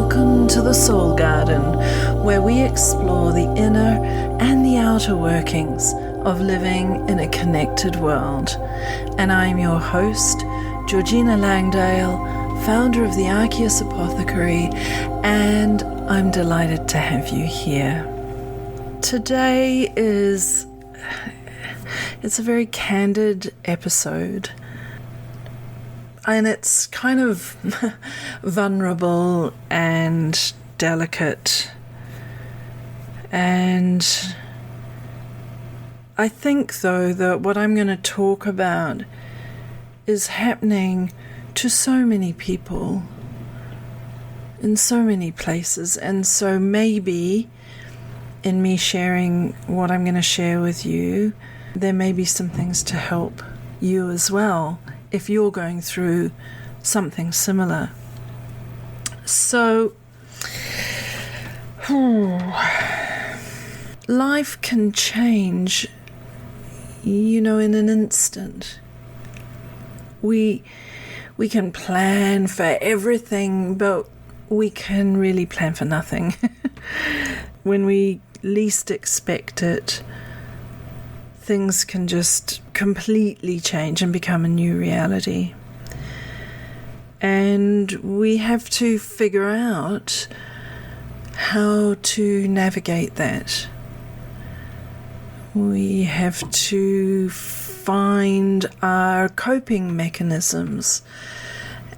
Welcome to the Soul Garden, where we explore the inner and the outer workings of living in a connected world. And I'm your host, Georgina Langdale, founder of the Arceus Apothecary, and I'm delighted to have you here. Today it's a very candid episode. And it's kind of vulnerable and delicate. And I think, though, that what I'm going to talk about is happening to so many people in so many places. And so maybe in me sharing what I'm going to share with you, there may be some things to help you as well, if you're going through something similar. So, life can change, in an instant. We can plan for everything, but we can really plan for nothing. When we least expect it, things can just completely change and become a new reality. And we have to figure out how to navigate that. We have to find our coping mechanisms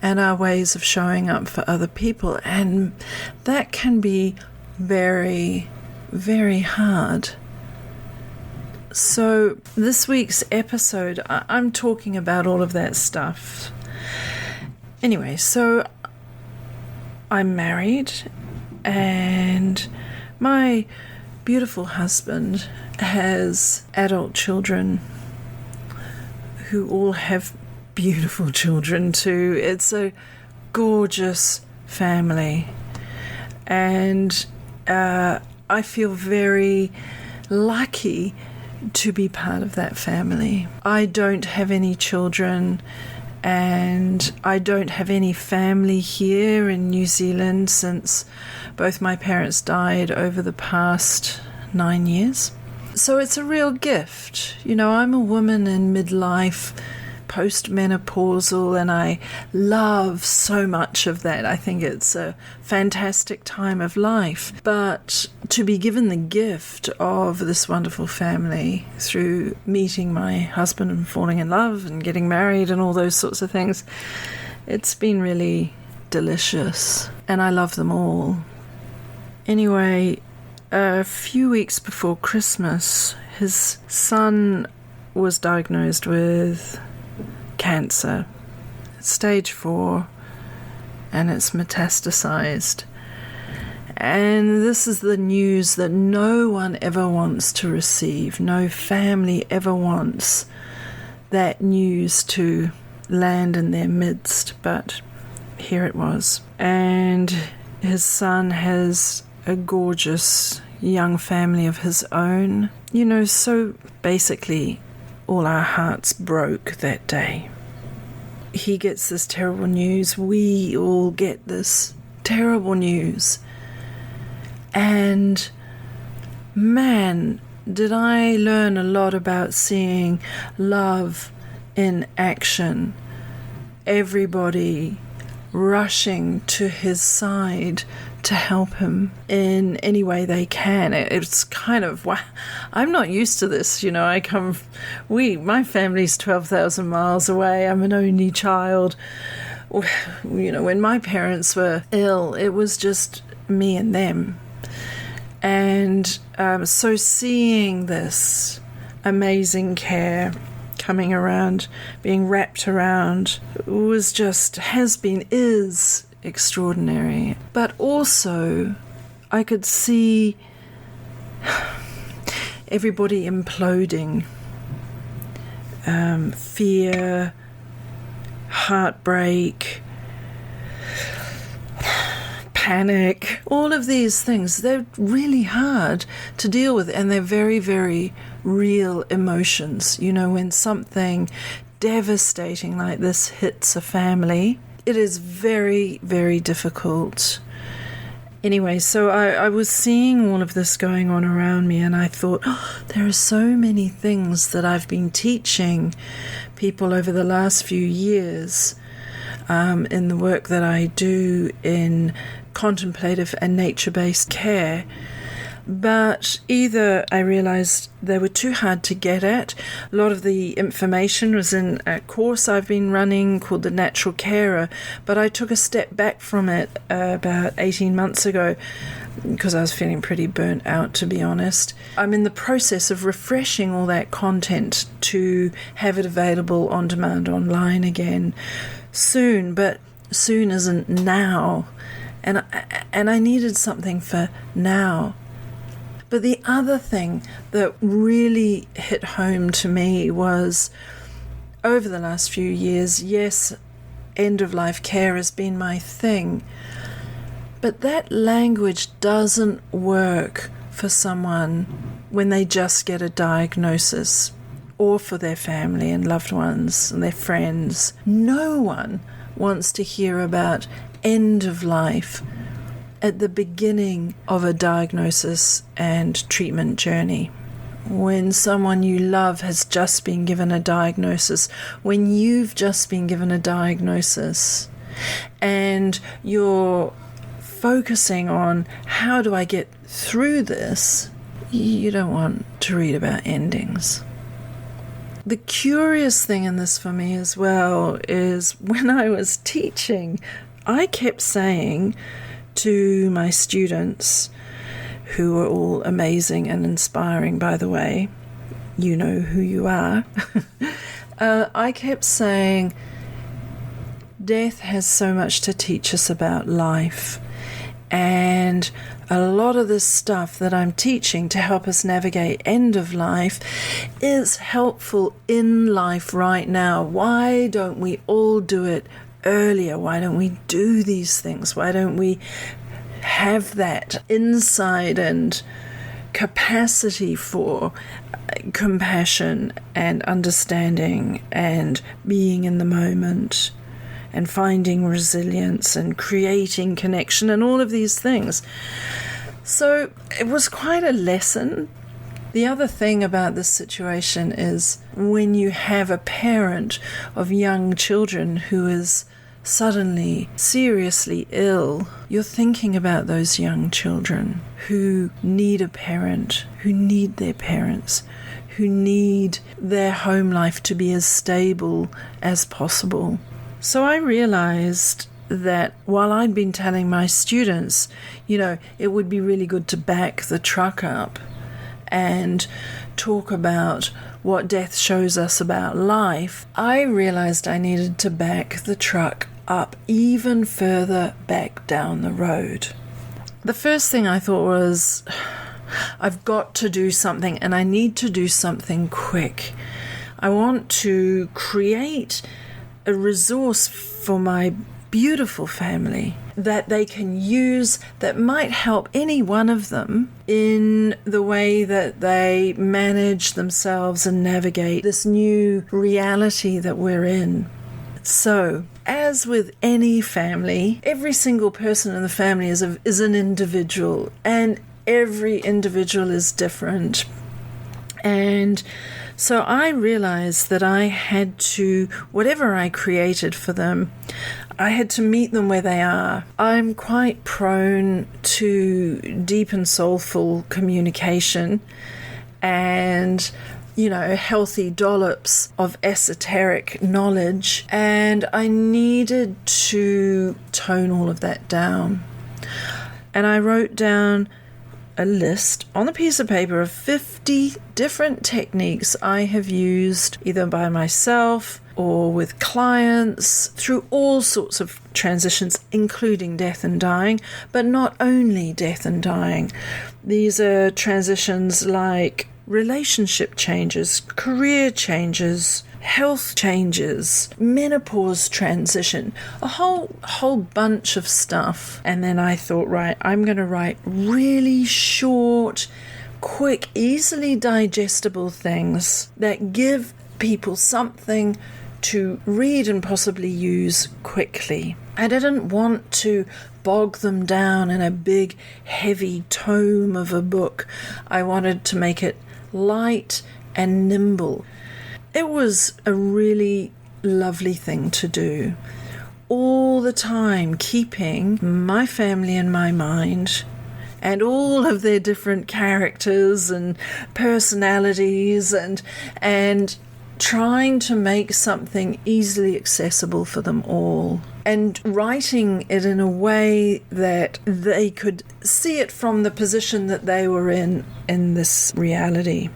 and our ways of showing up for other people. And that can be very, very hard. So this week's episode, I'm talking about all of that stuff. Anyway, so I'm married and my beautiful husband has adult children who all have beautiful children too. It's a gorgeous family. And I feel very lucky to be part of that family. I don't have any children and I don't have any family here in New Zealand since both my parents died over the past 9 years. So it's a real gift. I'm a woman in midlife, postmenopausal, and I love so much of that. I think it's a fantastic time of life. But to be given the gift of this wonderful family through meeting my husband and falling in love and getting married and all those sorts of things, it's been really delicious. And I love them all. Anyway, a few weeks before Christmas, his son was diagnosed with cancer, stage 4, and it's metastasized. And this is the news that no one ever wants to receive. No family ever wants that news to land in their midst, but here it was. And his son has a gorgeous young family of his own. So basically all our hearts broke that day. He gets this terrible news. We all get this terrible news. And man, did I learn a lot about seeing love in action. Everybody rushing to his side to help him in any way they can. It's kind of, wow, I'm not used to this. My family's 12,000 miles away. I'm an only child. When my parents were ill, it was just me and them. And so seeing this amazing care coming around, being wrapped around, is extraordinary. But also I could see everybody imploding. Fear, heartbreak, panic, all of these things, they're really hard to deal with, and they're very, very real emotions. When something devastating like this hits a family, it is very, very difficult Anyway, so I was seeing all of this going on around me, and I thought, there are so many things that I've been teaching people over the last few years in the work that I do in contemplative and nature-based care. But either I realized they were too hard to get at. A lot of the information was in a course I've been running called The Natural Carer, but I took a step back from it about 18 months ago because I was feeling pretty burnt out, to be honest. I'm in the process of refreshing all that content to have it available on demand online again soon, but soon isn't now. And I needed something for now. But the other thing that really hit home to me was, over the last few years, yes, end-of-life care has been my thing, but that language doesn't work for someone when they just get a diagnosis, or for their family and loved ones and their friends. No one wants to hear about end of life at the beginning of a diagnosis and treatment journey. When someone you love has just been given a diagnosis, when you've just been given a diagnosis, and you're focusing on how do I get through this, you don't want to read about endings. The curious thing in this for me as well is when I was teaching, I kept saying to my students, who are all amazing and inspiring, by the way, you know who you are, I kept saying, death has so much to teach us about life, and a lot of this stuff that I'm teaching to help us navigate end of life is helpful in life right now. Why don't we all do it earlier? Why don't we do these things? Why don't we have that insight and capacity for compassion and understanding and being in the moment and finding resilience and creating connection and all of these things? So it was quite a lesson. The other thing about this situation is when you have a parent of young children who is suddenly seriously ill, you're thinking about those young children who need a parent, who need their parents, who need their home life to be as stable as possible. So I realized that while I'd been telling my students, it would be really good to back the truck up and talk about what death shows us about life, I realized I needed to back the truck up even further back down the road. The first thing I thought was, I've got to do something, and I need to do something quick. I want to create a resource for my beautiful family that they can use that might help any one of them in the way that they manage themselves and navigate this new reality that we're in. So, as with any family, every single person in the family is an individual, and every individual is different. And so I realized that I had to, whatever I created for them, I had to meet them where they are. I'm quite prone to deep and soulful communication and, healthy dollops of esoteric knowledge, and I needed to tone all of that down. And I wrote down a list on a piece of paper of 50 different techniques I have used either by myself or with clients through all sorts of transitions, including death and dying, but not only death and dying. These are transitions like relationship changes, career changes, health changes, menopause transition, a whole bunch of stuff. And then I thought, right, I'm going to write really short, quick, easily digestible things that give people something to read and possibly use quickly. I didn't want to bog them down in a big, heavy tome of a book. I wanted to make it light and nimble. It was a really lovely thing to do. All the time keeping my family in my mind and all of their different characters and personalities and trying to make something easily accessible for them all, and writing it in a way that they could see it from the position that they were in this reality.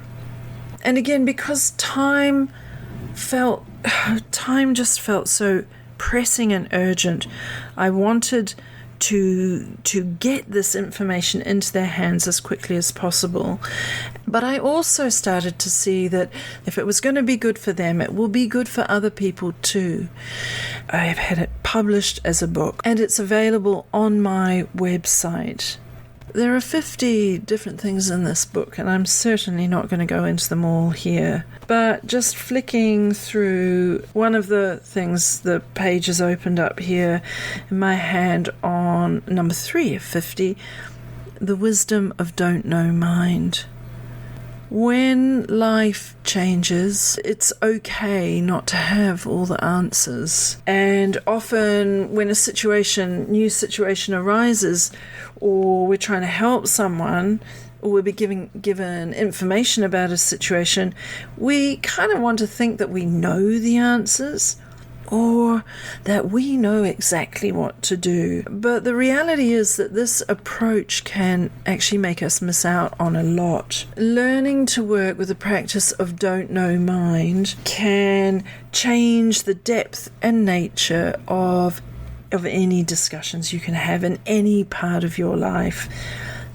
And again, because time just felt so pressing and urgent, I wanted to get this information into their hands as quickly as possible. But I also started to see that if it was going to be good for them, it will be good for other people too. I have had it published as a book, and it's available on my website. There are 50 different things in this book, and I'm certainly not going to go into them all here. But just flicking through one of the things, the pages opened up here in my hand on number 3 of 50, The Wisdom of Don't Know Mind. When life changes, it's okay not to have all the answers. And often when a new situation arises, or we're trying to help someone, or we'll be given information about a situation, we kind of want to think that we know the answers, or that we know exactly what to do. But the reality is that this approach can actually make us miss out on a lot. Learning to work with the practice of don't know mind can change the depth and nature of any discussions you can have in any part of your life.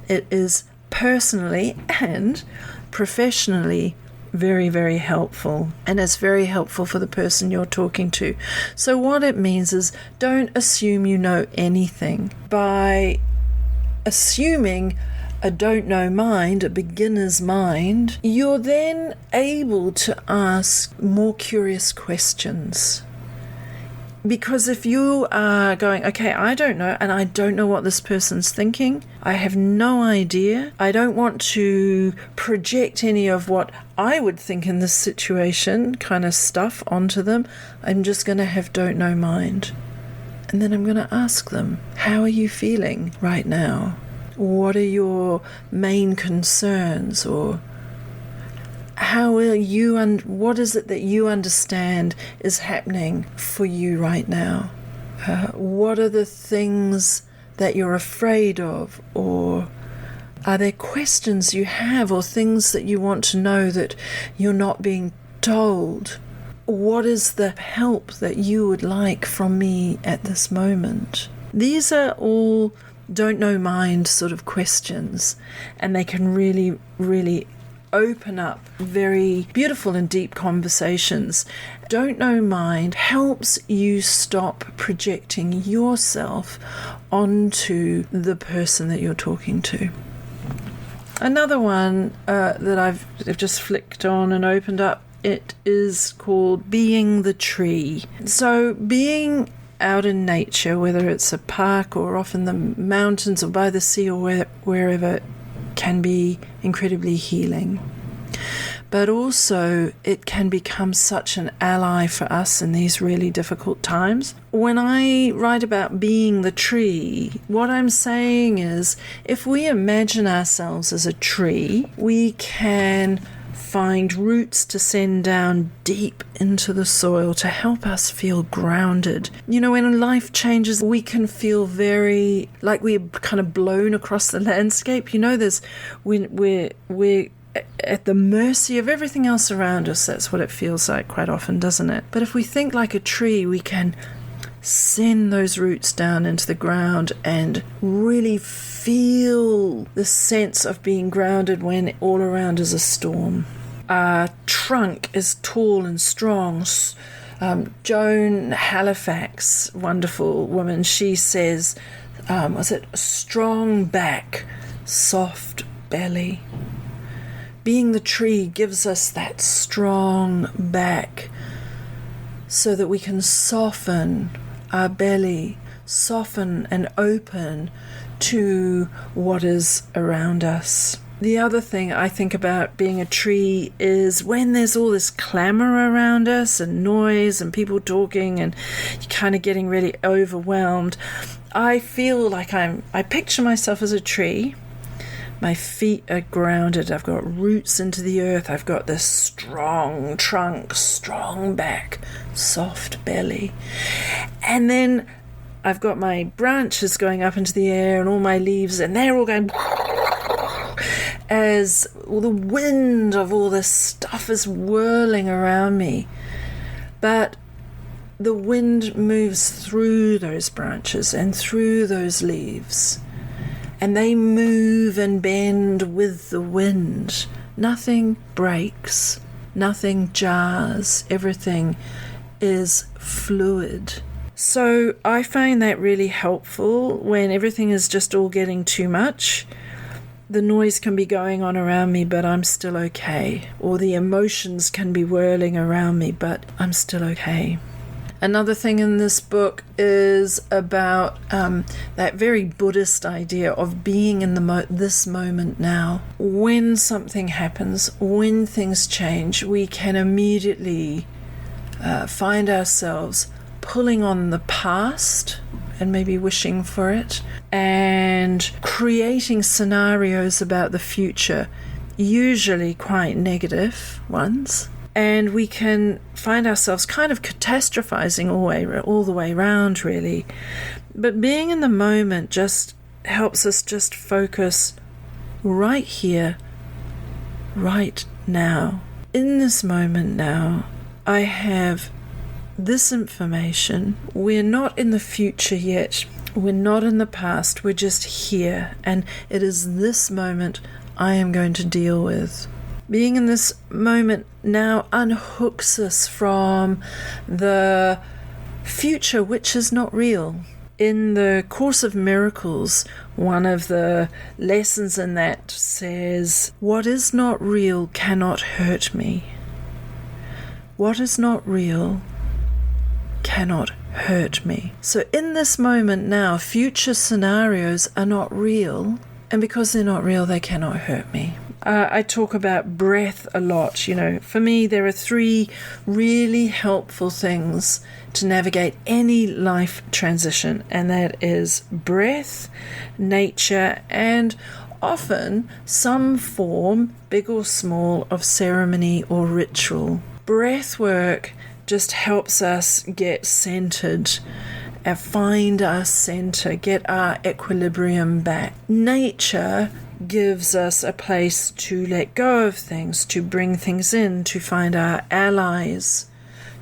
It is personally and professionally very, very helpful, and it's very helpful for the person you're talking to. So what it means is, don't assume you know anything. By assuming a don't know mind, a beginner's mind, you're then able to ask more curious questions. Because if you are going, okay, I don't know, and I don't know what this person's thinking, I have no idea, I don't want to project any of what I would think in this situation kind of stuff onto them, I'm just going to have don't know mind. And then I'm going to ask them, how are you feeling right now? What are your main concerns? Or how will you, and what is it that you understand is happening for you right now? What are the things that you're afraid of? Or are there questions you have, or things that you want to know that you're not being told? What is the help that you would like from me at this moment? These are all don't know mind sort of questions, and they can really, really open up very beautiful and deep conversations. Don't know mind helps you stop projecting yourself onto the person that you're talking to. Another one that I've just flicked on and opened up, it is called Being the Tree. So being out in nature, whether it's a park or off in the mountains or by the sea or wherever, can be incredibly healing. But also it can become such an ally for us in these really difficult times. When I write about being the tree, what I'm saying is, if we imagine ourselves as a tree, we can find roots to send down deep into the soil to help us feel grounded. You know, when life changes, we can feel very like we're kind of blown across the landscape. You know, we're at the mercy of everything else around us. That's what it feels like quite often, doesn't it? But if we think like a tree, we can send those roots down into the ground and really feel the sense of being grounded when all around is a storm. Our trunk is tall and strong. Joan Halifax, wonderful woman, she says, strong back, soft belly. Being the tree gives us that strong back so that we can soften our belly, soften and open to what is around us. The other thing I think about being a tree is when there's all this clamor around us and noise and people talking and you're kind of getting really overwhelmed, I feel like I picture myself as a tree. My feet are grounded. I've got roots into the earth. I've got this strong trunk, strong back, soft belly. And then I've got my branches going up into the air and all my leaves, and they're all going as all the wind of all this stuff is whirling around me. But the wind moves through those branches and through those leaves, and they move and bend with the wind. Nothing breaks, nothing jars, everything is fluid. So I find that really helpful when everything is just all getting too much. The noise can be going on around me, but I'm still okay. Or the emotions can be whirling around me, but I'm still okay. Another thing in this book is about that very Buddhist idea of being in this moment now. When something happens, when things change, we can immediately find ourselves pulling on the past and maybe wishing for it, and creating scenarios about the future, usually quite negative ones. And we can find ourselves kind of catastrophizing all the way around, really. But being in the moment just helps us just focus right here, right now. In this moment now, I have this information. We're not in the future yet. We're not in the past. We're just here. And it is this moment I am going to deal with. Being in this moment now unhooks us from the future, which is not real. In the Course of Miracles, one of the lessons in that says, "What is not real cannot hurt me. What is not real cannot hurt me." So in this moment now, future scenarios are not real, and because they're not real, they cannot hurt me. I talk about breath a lot. For me, there are 3 really helpful things to navigate any life transition, and that is breath, nature, and often some form, big or small, of ceremony or ritual. Breath work just helps us get centered, find our center, get our equilibrium back. Nature gives us a place to let go of things, to bring things in, to find our allies,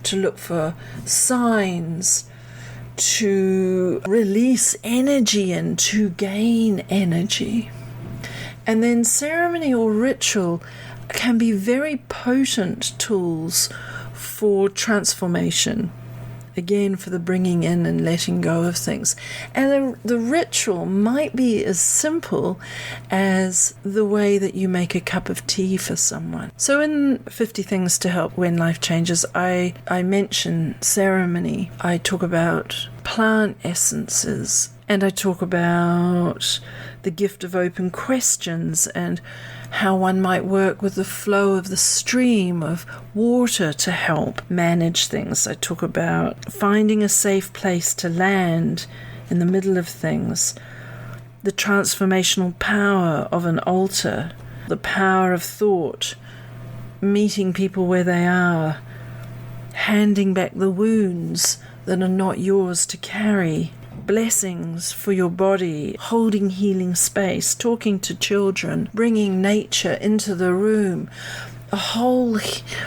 to look for signs, to release energy and to gain energy. And then ceremony or ritual can be very potent tools for transformation. Again, for the bringing in and letting go of things. And the ritual might be as simple as the way that you make a cup of tea for someone. So in 50 Things to Help When Life Changes, I mention ceremony. I talk about plant essences, and I talk about the gift of open questions and how one might work with the flow of the stream of water to help manage things. I talk about finding a safe place to land in the middle of things, the transformational power of an altar, the power of thought, meeting people where they are, handing back the wounds that are not yours to carry, blessings for your body, holding healing space, talking to children, bringing nature into the room, a whole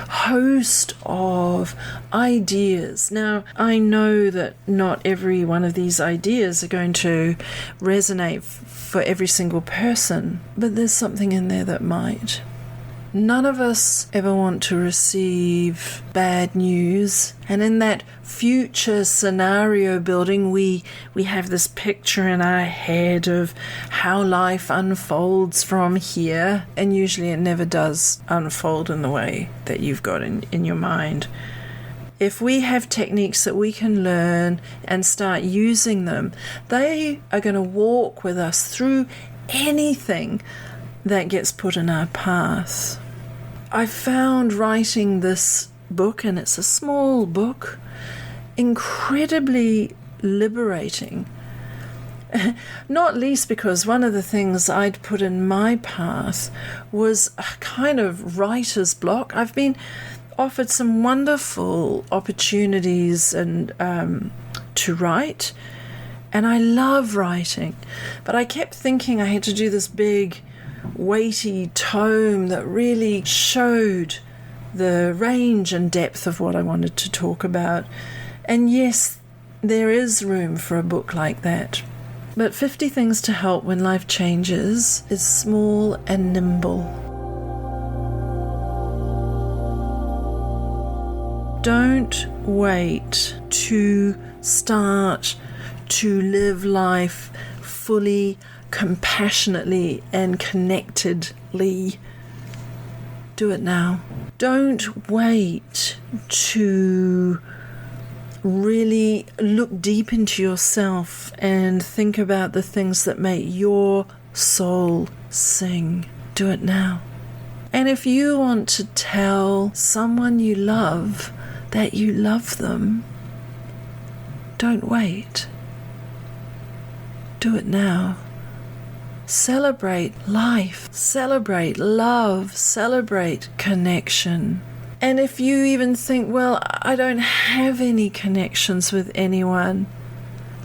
host of ideas. Now, I know that not every one of these ideas are going to resonate for every single person, but there's something in there that might. None of us ever want to receive bad news, and in that future scenario building, we have this picture in our head of how life unfolds from here, and usually it never does unfold in the way that you've got in your mind. if we have techniques that we can learn and start using them, they are going to walk with us through anything that gets put in our path. I found writing this book, and it's a small book, incredibly liberating. Not least because one of the things I'd put in my path was a kind of writer's block. I've been offered some wonderful opportunities and to write, and I love writing, but I kept thinking I had to do this big, weighty tome that really showed the range and depth of what I wanted to talk about. And yes, there is room for a book like that. But 50 Things to Help When Life Changes is small and nimble. Don't wait to start to live life fully, compassionately, and connectedly. Do it now. Don't wait to really look deep into yourself and think about the things that make your soul sing. Do it now. And if you want to tell someone you love that you love them, don't wait. Do it now. Celebrate life, celebrate love, celebrate connection. And if you even think, well, I don't have any connections with anyone,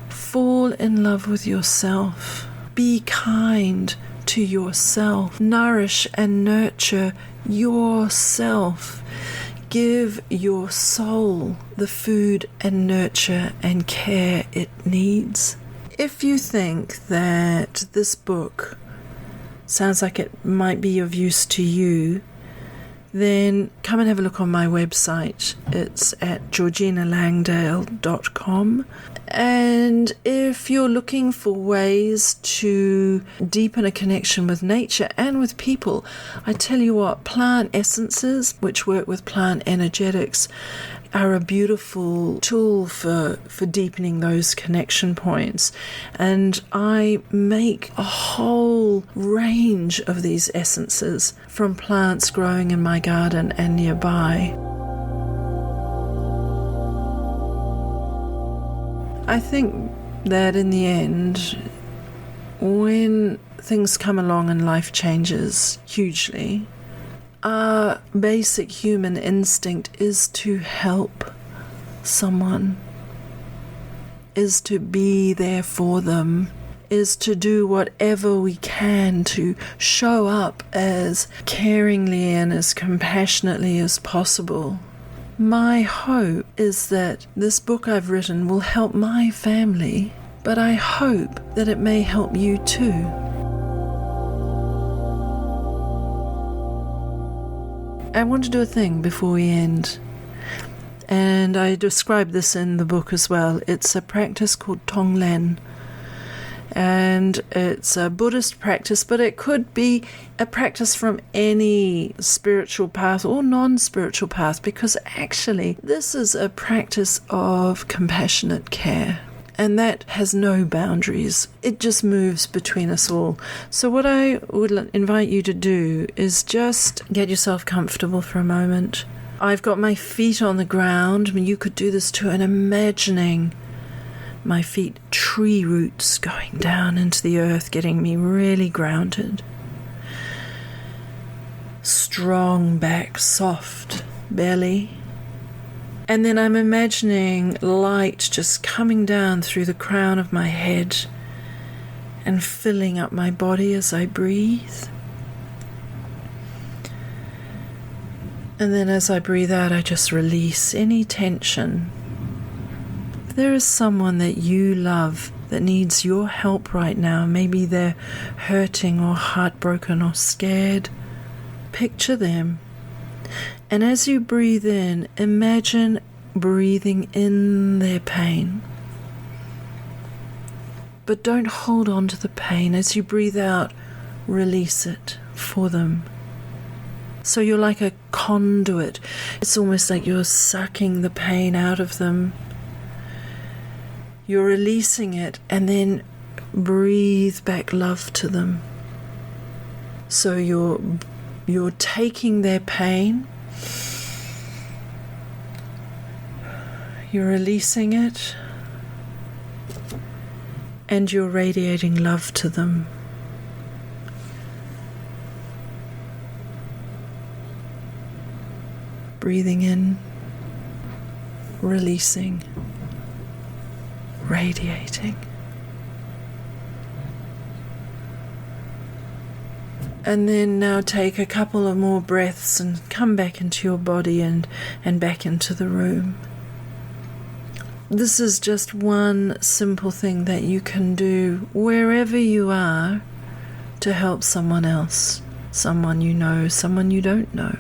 fall in love with yourself. Be kind to yourself. Nourish and nurture yourself. Give your soul the food and nurture and care it needs. If you think that this book sounds like it might be of use to you, then come and have a look on my website. It's at georginalangdale.com. And if you're looking for ways to deepen a connection with nature and with people, I tell you what, plant essences, which work with plant energetics, are a beautiful tool for deepening those connection points. And I make a whole range of these essences from plants growing in my garden and nearby. I think that in the end, when things come along and life changes hugely, our basic human instinct is to help someone, is to be there for them, is to do whatever we can to show up as caringly and as compassionately as possible. My hope is that this book I've written will help my family, but I hope that it may help you too. I want to do a thing before we end, and I describe this in the book as well. It's a practice called Tonglen, and it's a Buddhist practice, but it could be a practice from any spiritual path or non-spiritual path, because actually this is a practice of compassionate care. And that has no boundaries. It just moves between us all. So what I would invite you to do is just get yourself comfortable for a moment. I've got my feet on the ground. I mean, you could do this too, and imagining my feet tree roots going down into the earth, getting me really grounded. Strong back, soft belly. And then I'm imagining light just coming down through the crown of my head and filling up my body as I breathe. And then as I breathe out, I just release any tension. If there is someone that you love that needs your help right now, maybe they're hurting or heartbroken or scared, picture them. And as you breathe in, imagine breathing in their pain. But don't hold on to the pain. As you breathe out, release it for them. So you're like a conduit. It's almost like you're sucking the pain out of them. You're releasing it and then breathe back love to them. So you're taking their pain, you're releasing it, and you're radiating love to them. Breathing in, releasing, radiating. And then now take a couple of more breaths and come back into your body and back into the room. This is just one simple thing that you can do wherever you are to help someone else, someone you know, someone you don't know.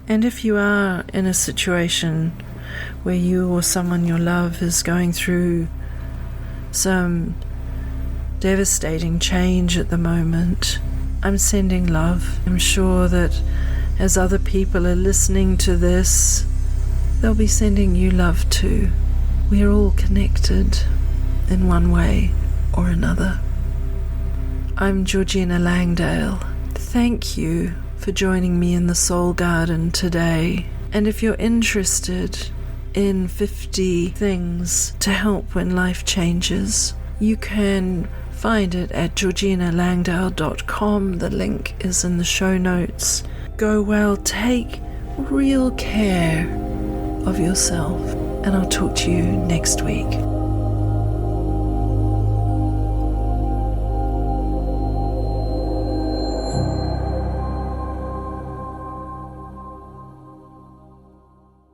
And if you are in a situation where you or someone you love is going through some devastating change at the moment, I'm sending love. I'm sure that as other people are listening to this, they'll be sending you love too. We are all connected in one way or another. I'm Georgina Langdale. Thank you for joining me in the Soul Garden today. And if you're interested in 50 things to help when life changes, you can find it at georginalangdale.com. The link is in the show notes. Go well, take real care of yourself, and I'll talk to you next week.